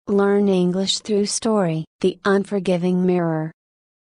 Learn English through story. The Unforgiving Mirror.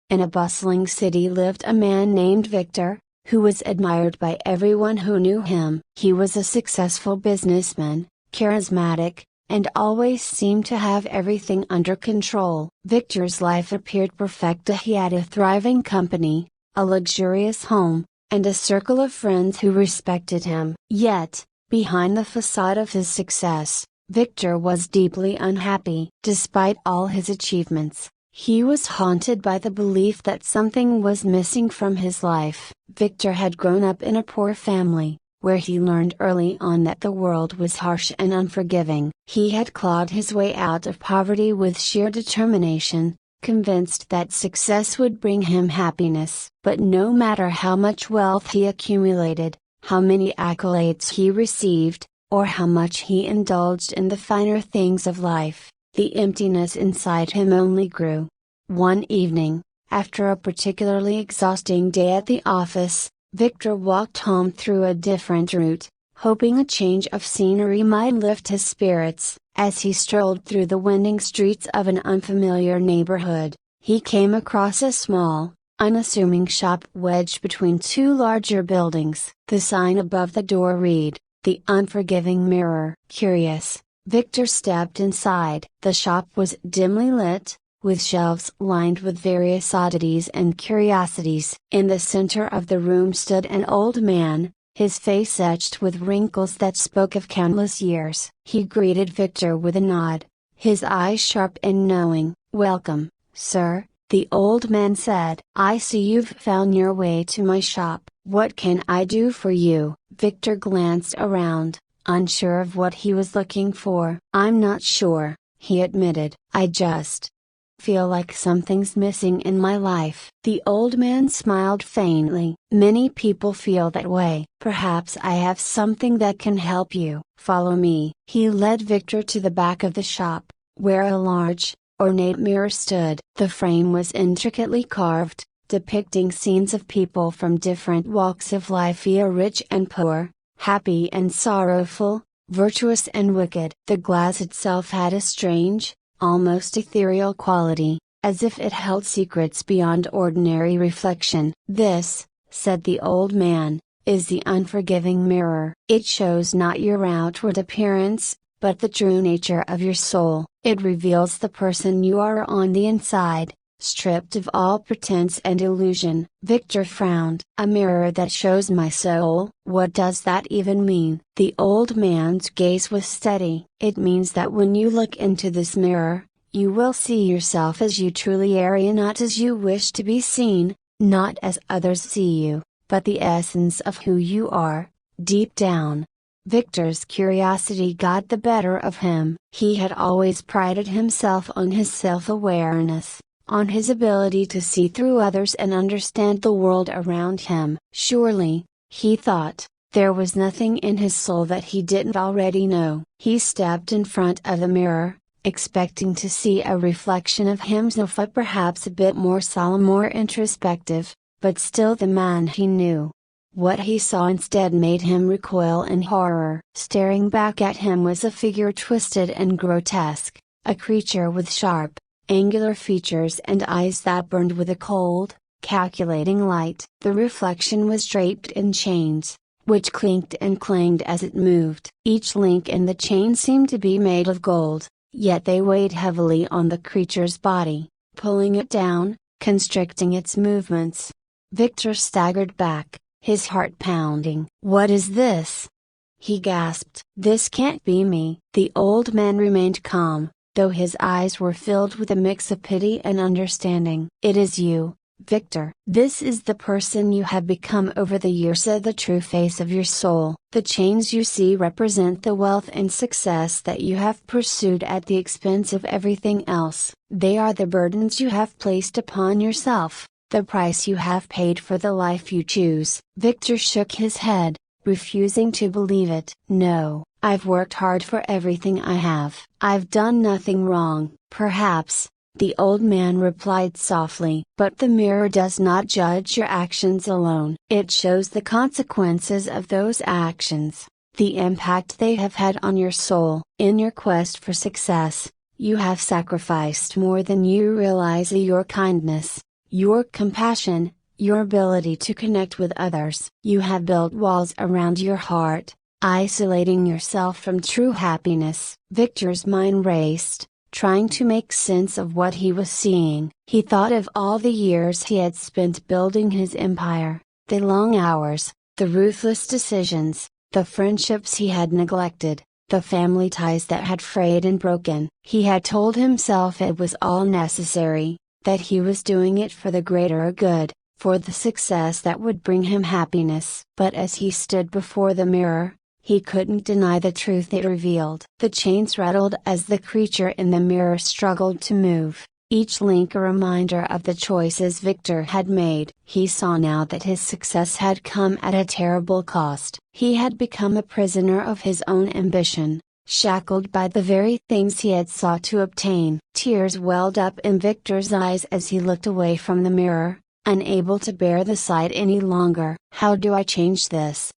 In a bustling city lived a man named Victor, who was admired by everyone who knew him. He was a successful businessman, charismatic, and always seemed to have everything under control. Victor's life appeared perfect. He had a thriving company, a luxurious home, and a circle of friends who respected him. Yet, behind the facade of his success, Victor was deeply unhappy. Despite all his achievements, he was haunted by the belief that something was missing from his life. Victor had grown up in a poor family, where he learned early on that the world was harsh and unforgiving. He had clawed his way out of poverty with sheer determination, convinced that success would bring him happiness. But no matter how much wealth he accumulated, how many accolades he received, or how much he indulged in the finer things of life, the emptiness inside him only grew. One evening, after a particularly exhausting day at the office, Victor walked home through a different route, hoping a change of scenery might lift his spirits. As he strolled through the winding streets of an unfamiliar neighborhood, he came across a small, unassuming shop wedged between two larger buildings. The sign above the door read, "The Unforgiving Mirror." Curious, Victor stepped inside. The shop was dimly lit, with shelves lined with various oddities and curiosities. In the center of the room stood an old man, his face etched with wrinkles that spoke of countless years. He greeted Victor with a nod, his eyes sharp and knowing. "Welcome, sir," the old man said. "I see you've found your way to my shop. What can I do for you?" Victor glanced around, unsure of what he was looking for. "I'm not sure," he admitted. "I just feel like something's missing in my life." The old man smiled faintly. "Many people feel that way. Perhaps I have something that can help you. Follow me." He led Victor to the back of the shop, where a large, ornate mirror stood. The frame was intricately carved, depicting scenes of people from different walks of life, rich and poor, happy and sorrowful, virtuous and wicked. The glass itself had a strange, almost ethereal quality, as if it held secrets beyond ordinary reflection. "This," said the old man, "is the unforgiving mirror. It shows not your outward appearance, but the true nature of your soul. It reveals the person you are on the inside, stripped of all pretense and illusion." Victor frowned. "A mirror that shows my soul? What does that even mean?" The old man's gaze was steady. "It means that when you look into this mirror, you will see yourself as you truly are, not as you wish to be seen, not as others see you, but the essence of who you are, deep down." Victor's curiosity got the better of him. He had always prided himself on his self-awareness, on his ability to see through others and understand the world around him. Surely, he thought, there was nothing in his soul that he didn't already know. He stepped in front of the mirror, expecting to see a reflection of himself, perhaps a bit more solemn or introspective, but still the man he knew. What he saw instead made him recoil in horror. Staring back at him was a figure twisted and grotesque, a creature with sharp, angular features and eyes that burned with a cold, calculating light. The reflection was draped in chains, which clinked and clanged as it moved. Each link in the chain seemed to be made of gold, yet they weighed heavily on the creature's body, pulling it down, constricting its movements. Victor staggered back, his heart pounding. "What is this?" he gasped. "This can't be me." The old man remained calm, though his eyes were filled with a mix of pity and understanding. "It is you, Victor. This is the person you have become over the years, the true face of your soul. The chains you see represent the wealth and success that you have pursued at the expense of everything else. They are the burdens you have placed upon yourself, the price you have paid for the life you choose." Victor shook his head, refusing to believe it. "No, I've worked hard for everything I have. I've done nothing wrong." "Perhaps," the old man replied softly. "But the mirror does not judge your actions alone. It shows the consequences of those actions, the impact they have had on your soul. In your quest for success, You have sacrificed more than you realize. Your kindness, your compassion, your ability to connect with others. You have built walls around your heart, isolating yourself from true happiness. Victor's mind raced, trying to make sense of what he was seeing. He thought of all the years he had spent building his empire, the long hours, the ruthless decisions, the friendships he had neglected, the family ties that had frayed and broken. He had told himself it was all necessary, that he was doing it for the greater good, for the success that would bring him happiness. But as he stood before the mirror, he couldn't deny the truth it revealed. The chains rattled as the creature in the mirror struggled to move, each link a reminder of the choices Victor had made. He saw now that his success had come at a terrible cost. He had become a prisoner of his own ambition, shackled by the very things he had sought to obtain. Tears welled up in Victor's eyes as he looked away from the mirror, unable to bear the sight any longer. "How do I change this?"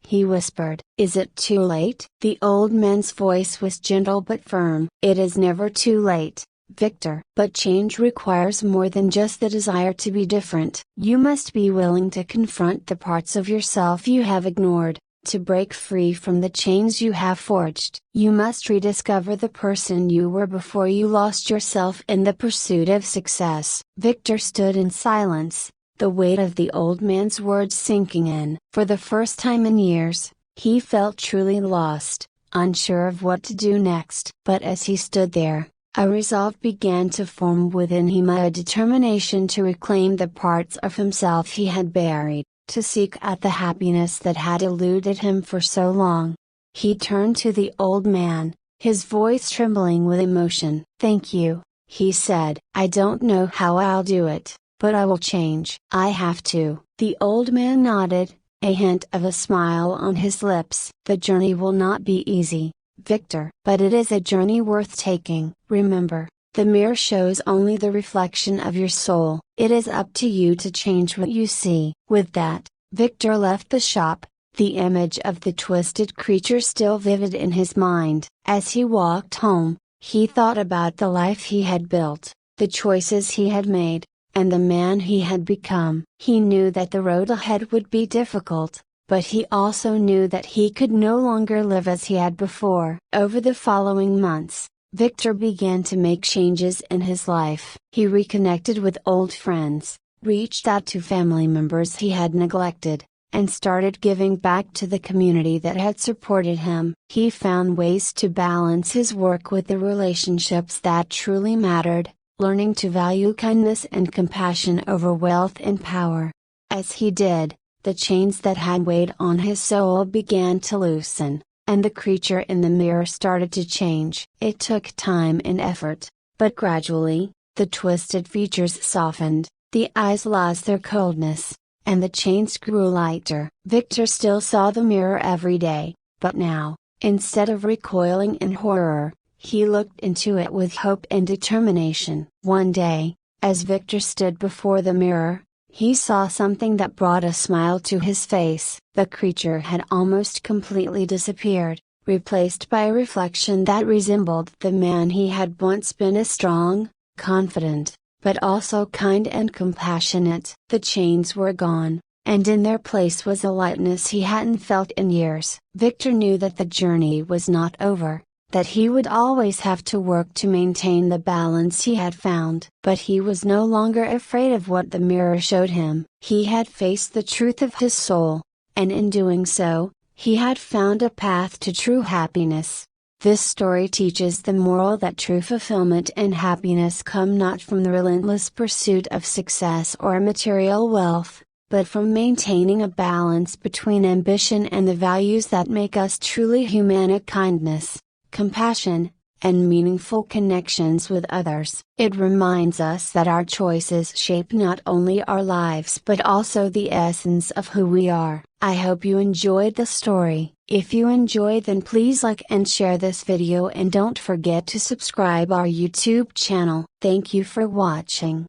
he whispered. "Is it too late?" The old man's voice was gentle but firm. "It is never too late, Victor. But change requires more than just the desire to be different. You must be willing to confront the parts of yourself you have ignored, to break free from the chains you have forged. You must rediscover the person you were before you lost yourself in the pursuit of success." Victor stood in silence, the weight of the old man's words sinking in. For the first time in years, he felt truly lost, unsure of what to do next. But as he stood there, a resolve began to form within him, a determination to reclaim the parts of himself he had buried, to seek out the happiness that had eluded him for so long. He turned to the old man, his voice trembling with emotion. "Thank you," he said. "I don't know how I'll do it, but I will change." "I have to." The old man nodded, a hint of a smile on his lips. "The journey will not be easy, Victor, but it is a journey worth taking. Remember, the mirror shows only the reflection of your soul. It is up to you to change what you see." With that, Victor left the shop, the image of the twisted creature still vivid in his mind. As he walked home, he thought about the life he had built, the choices he had made, and the man he had become. He knew that the road ahead would be difficult, but he also knew that he could no longer live as he had before. Over the following months, Victor began to make changes in his life. He reconnected with old friends, reached out to family members he had neglected, and started giving back to the community that had supported him. He found ways to balance his work with the relationships that truly mattered, learning to value kindness and compassion over wealth and power. As he did, the chains that had weighed on his soul began to loosen, and the creature in the mirror started to change. It took time and effort, but gradually, the twisted features softened, the eyes lost their coldness, and the chains grew lighter. Victor still saw the mirror every day, but now, instead of recoiling in horror, he looked into it with hope and determination. One day, as Victor stood before the mirror, he saw something that brought a smile to his face. The creature had almost completely disappeared, replaced by a reflection that resembled the man he had once been, a strong, confident, but also kind and compassionate. The chains were gone, and in their place was a lightness he hadn't felt in years. Victor knew that the journey was not over, that he would always have to work to maintain the balance he had found. But he was no longer afraid of what the mirror showed him. He had faced the truth of his soul, and in doing so, he had found a path to true happiness. This story teaches the moral that true fulfillment and happiness come not from the relentless pursuit of success or material wealth, but from maintaining a balance between ambition and the values that make us truly human: kindness, compassion, and meaningful connections with others. It reminds us that our choices shape not only our lives but also the essence of who we are. I hope you enjoyed the story. If you enjoyed, then please like and share this video, and don't forget to subscribe our YouTube channel. Thank you for watching.